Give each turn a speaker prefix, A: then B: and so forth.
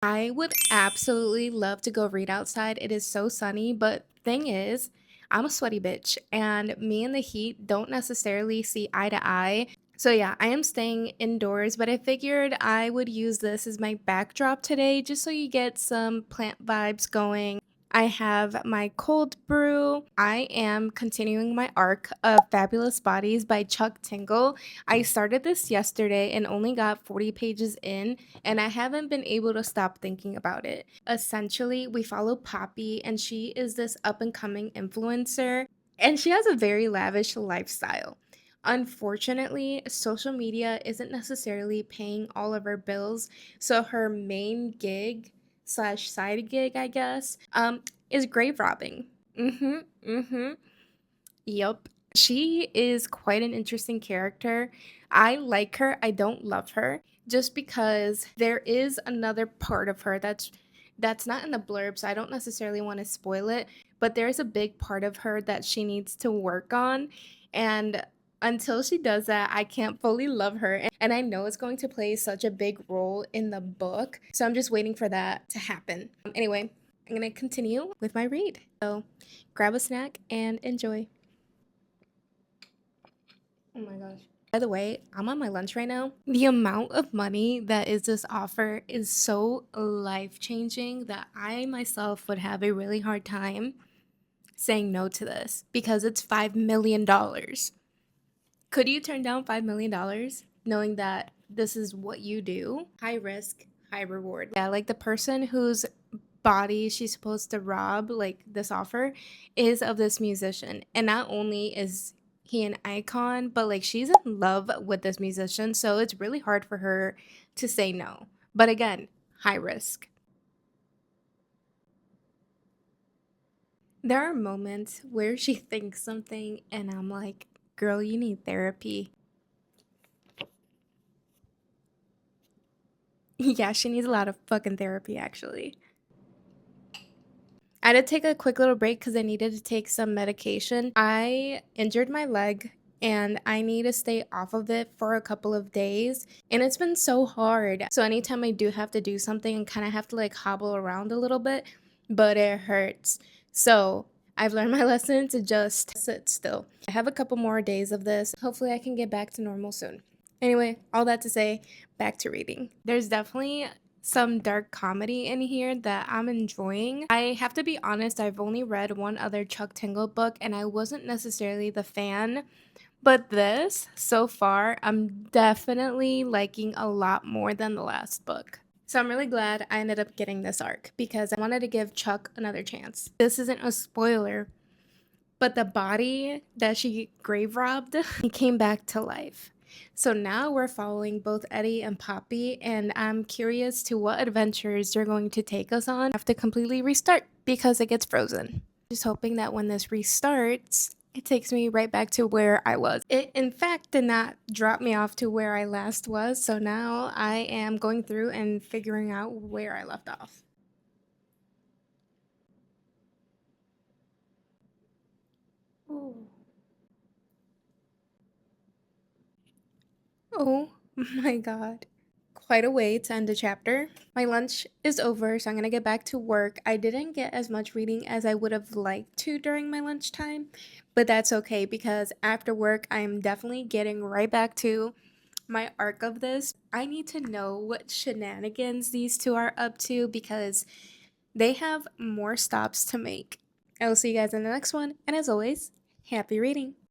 A: I would absolutely love to go read outside. It is so sunny, but thing is, I'm a sweaty bitch, and me and the heat don't necessarily see eye to eye. So yeah, I am staying indoors, but I figured I would use this as my backdrop today just so you get some plant vibes going. I have my cold brew. I am continuing my arc of Fabulous Bodies by Chuck Tingle. I started this yesterday and only got 40 pages in, and I haven't been able to stop thinking about it. Essentially, we follow Poppy, and she is this up and coming influencer, and she has a very lavish lifestyle. Unfortunately, social media isn't necessarily paying all of her bills, so her main gig slash side gig, I guess, is grave robbing. Mm-hmm. Yep. She is quite an interesting character. I like her. I don't love her just because there is another part of her that's not in the blurb, so I don't necessarily want to spoil it, but there's a big part of her that she needs to work on, and until she does that, I can't fully love her. And I know it's going to play such a big role in the book, so I'm just waiting for that to happen. Anyway, I'm going to continue with my read. So, grab a snack and enjoy. Oh my gosh. By the way, I'm on my lunch right now. The amount of money that is this offer is so life changing that I myself would have a really hard time saying no to this because it's $5 million. Could you turn down $5 million knowing that this is what you do? High risk, high reward. Yeah, like the person whose body she's supposed to rob, like this offer, is of this musician. And not only is he an icon, but like she's in love with this musician. So it's really hard for her to say no. But again, high risk. There are moments where she thinks something, and I'm like, girl, you need therapy. Yeah, she needs a lot of fucking therapy, actually. I had to take a quick little break because I needed to take some medication. I injured my leg and I need to stay off of it for a couple of days. And it's been so hard. So anytime I do have to do something, I kind of have to like hobble around a little bit, but it hurts. So I've learned my lesson to just sit still. I have a couple more days of this. Hopefully, I can get back to normal soon. Anyway, all that to say, back to reading. There's definitely some dark comedy in here that I'm enjoying. I have to be honest, I've only read one other Chuck Tingle book and I wasn't necessarily the fan. But this, so far, I'm definitely liking a lot more than the last book. So I'm really glad I ended up getting this arc because I wanted to give Chuck another chance. This isn't a spoiler, but the body that she grave robbed, he came back to life. So now we're following both Eddie and Poppy, and I'm curious to what adventures they're going to take us on. I have to completely restart because it gets frozen. Just hoping that when this restarts, it takes me right back to where I was. It, in fact, did not drop me off to where I last was, so now I am going through and figuring out where I left off. Ooh. Oh my god. Quite a way to end the chapter. My lunch is over, so I'm gonna get back to work. I didn't get as much reading as I would have liked to during my lunchtime, but that's okay because after work, I am definitely getting right back to my arc of this. I need to know what shenanigans these two are up to because they have more stops to make. I will see you guys in the next one, and as always, happy reading.